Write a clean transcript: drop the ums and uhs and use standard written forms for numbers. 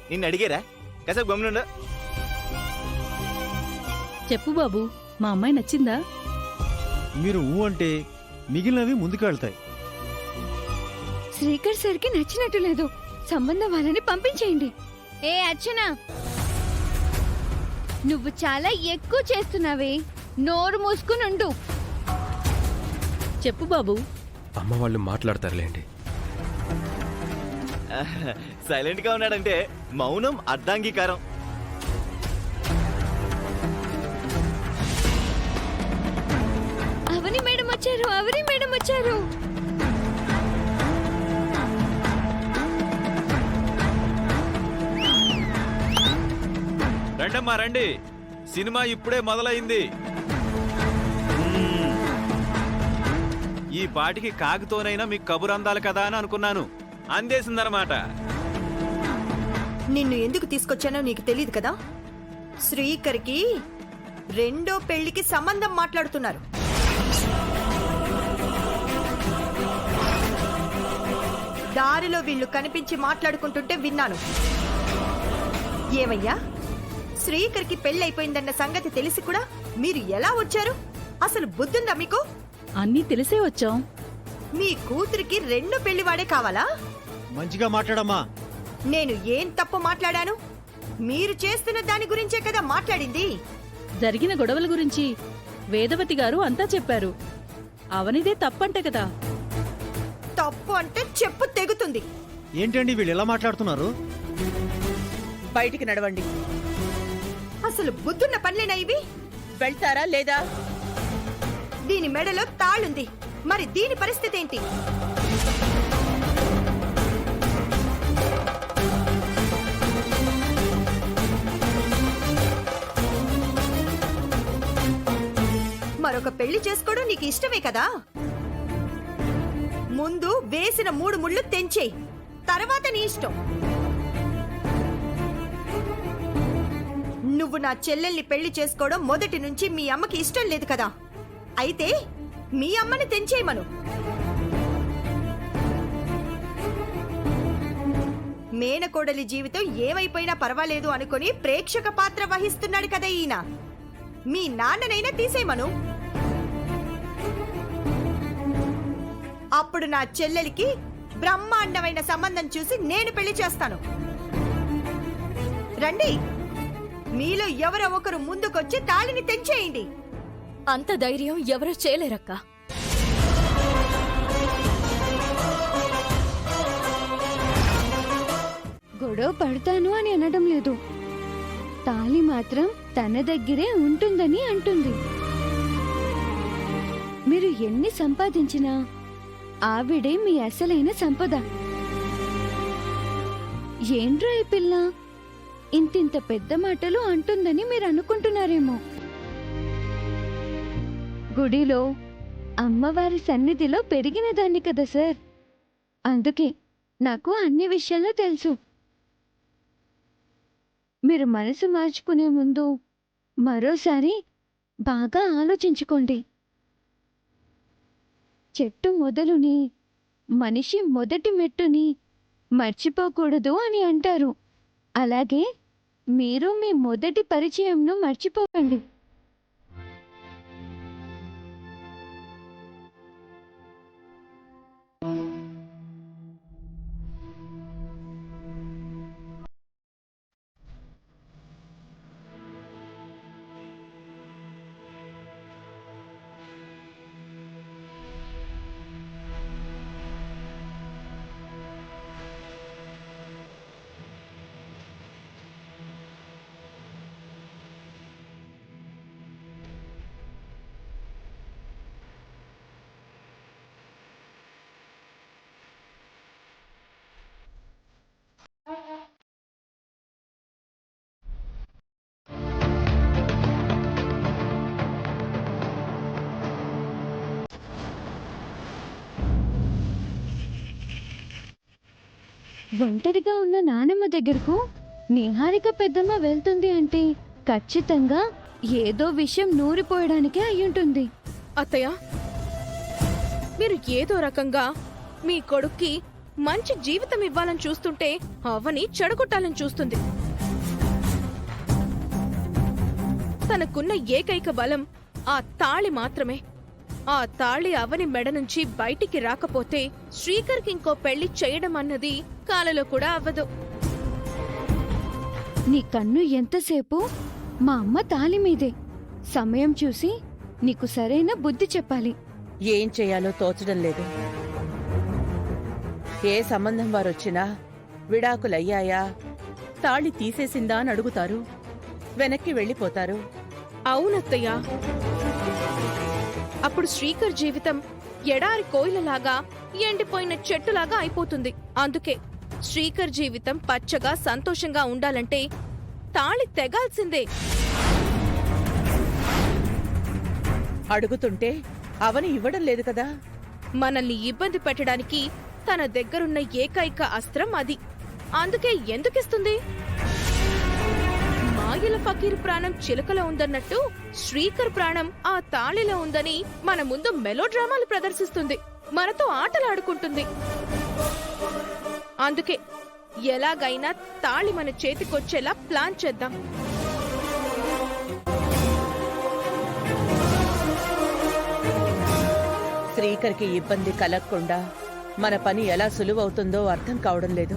నిన్ను అడిగారా? కాసేపు గమ్మునుండు. చెప్పు బాబు, మా అమ్మాయి నచ్చిందా? మీరు ఊ అంటే మిగిలినవి ముందుకు వెళ్తాయి. శ్రీకర్ సార్కి నచ్చినట్టు లేదు. సంబంధం వాళ్ళని పంపించేయండి. ఏ అర్చన, నువ్వు చాలా ఎక్కువ చేస్తున్నావే. నోరు మూసుకునుండు. చెప్పు బాబు. అమ్మ వాళ్ళు మాట్లాడతారులేండి. సైలెంట్ గా ఉన్నాడంటే మౌనం అర్ధాంగీకారం. అవని మేడం వచ్చారు, అవని మేడం వచ్చారు. రండమ్మా రండి, సినిమా ఇప్పుడే మొదలైంది. ఈ పాటికి కాకితోనైనా మీకు కబురు అందాలి కదా అని అనుకున్నాను. అందేసిందనమాట. నిన్ను ఎందుకు తీసుకొచ్చానో నీకు తెలియదు కదా. శ్రీకర్కి రెండో పెళ్లికి సంబంధం మాట్లాడుతున్నారు. దారిలో వీళ్ళు కనిపించి మాట్లాడుకుంటుంటే విన్నాను. ఏమయ్యా, శ్రీకర్కి పెళ్ళైపోయిందన్న సంగతి తెలిసి కూడా మీరు ఎలా వచ్చారు? అసలు బుద్ధుందా మీకు? అన్నీ తెలిసే వచ్చాం. మీ కూతురికి రెండో పెళ్లివాడే కావాలా? మంచిగా మాట్లాడమ్మా. నేను ఏం తప్పు మాట్లాడాను? మీరు చేస్తున్న దాని గురించే కదా మాట్లాడింది. జరిగిన గొడవల గురించి వేదవతి గారు అంతా చెప్పారు. అవనిదే తప్పంటే కదా. తప్పు అంటే చెప్పు తెగుతుంది. ఏంటండి వీళ్ళు ఎలా మాట్లాడుతున్నారు? బయటికి నడవండి. అసలు బుద్ధున్న పనులేనా ఇవి? వెళ్తారా లేదా? దీని మెడలో తాళుంది, మరి దీని పరిస్థితి ఏంటి? మరొక పెళ్లి చేసుకోవడం నీకు ఇష్టమే కదా. ముందు వేసిన 3 ముళ్ళు తెంచేయి, తర్వాత నీ ఇష్టం. నువ్వు నా చెల్లెల్ని పెళ్లి చేసుకోవడం మొదటి నుంచి మీ అమ్మకి ఇష్టం లేదు కదా. అయితే మీ అమ్మని తెంచేయమను. మేనకోడలి జీవితం ఏమైపోయినా పర్వాలేదు అనుకుని ప్రేక్షక పాత్ర వహిస్తున్నాడు కదా ఈయన. మీ నాన్ననైనా తీసేయమను. అప్పుడు నా చెల్లెలికి బ్రహ్మాండమైన సంబంధం చూసి నేను పెళ్లి చేస్తాను. రండి, మీలో ఎవరో ఒకరు ముందుకొచ్చి తాళిని తెంచేయండి. అంత ధైర్యం ఎవరూ చేయలేరక్క. గొడవ పడతాను అని అనడం లేదు. తాళి మాత్రం తన దగ్గరే ఉంటుందని అంటుంది. మీరు ఎన్ని సంపాదించినా ఆవిడే మీ అసలైన సంపద. ఏంట్రా ఈ పిల్ల ఇంతింత పెద్ద మాటలు అంటుందని మీరు అనుకుంటున్నారేమో. గుడిలో అమ్మవారి సన్నిధిలో పెరిగిన దాన్ని కదా సార్. అందుకే నాకు అన్ని విషయాలు తెలుసు. మీరు మనసు మార్చుకునే ముందు మరోసారి బాగా ఆలోచించుకోండి. చెట్టు మొదలుని, మనిషి మొదటి మెట్టుని మర్చిపోకూడదు అని అంటారు. అలాగే మీరు మీ మొదటి పరిచయంను మర్చిపోకండి. ఒంటరిగా ఉన్న నానమ్మ దగ్గరకు నిహారిక పెద్దమ్మ వెళ్తుంది అంటే ఖచ్చితంగా ఏదో విషయం నూరిపోయడానికే అయ్యుంటుంది. అత్తయ్య, మీరు ఏదో రకంగా మీ కొడుక్కి మంచి జీవితం ఇవ్వాలని చూస్తుంటే అవని చెడగొట్టాలని చూస్తుంది. తనకున్న ఏకైక బలం ఆ తాళి మాత్రమే. ఆ తాళి అవని మెడ నుంచి బయటికి రాకపోతే శ్రీకర్కి ఇంకో పెళ్లి చేయడం అన్నది కాలలో కూడా అవ్వదు. నీ కన్ను ఎంతసేపు మా అమ్మ తాళి మీదే. సమయం చూసి నీకు సరైన బుద్ధి చెప్పాలి. ఏం చేయాలో తోచడం లేదు. ఏ సంబంధం వారొచ్చినా విడాకులయ్యాయా, తాళి తీసేసిందా అని అడుగుతారు, వెనక్కి వెళ్ళిపోతారు. అవునత్తయ్యా. అప్పుడు శ్రీకర్ జీవితం ఎడారి కోయిలలాగా ఎండిపోయిన చెట్టులాగా అయిపోతుంది. అందుకే శ్రీకర్ జీవితం పచ్చగా సంతోషంగా ఉండాలంటే తాళి తెగాల్సిందే. అడుగుతుంటే అవని ఇవ్వడం లేదు కదా. మనల్ని ఇబ్బంది పెట్టడానికి తన దగ్గరున్న ఏకైక అస్త్రం అది. అందుకే ఎందుకిస్తుంది? మాయల ఫకీర్ ప్రాణం చిలుకలో ఉందన్నట్టు శ్రీకర్ ప్రాణం ఆ తాళిలో ఉందని మన ముందు మెలోడ్రామాలు ప్రదర్శిస్తుంది, మనతో ఆటలాడుకుంటుంది. అందుకే ఎలాగైనా తాళి మన చేతికొచ్చేలా ప్లాన్ చేద్దాం. శ్రీకర్కి ఇబ్బంది కలగకుండా మన పని ఎలా సులువవుతుందో అర్థం కావడం లేదు.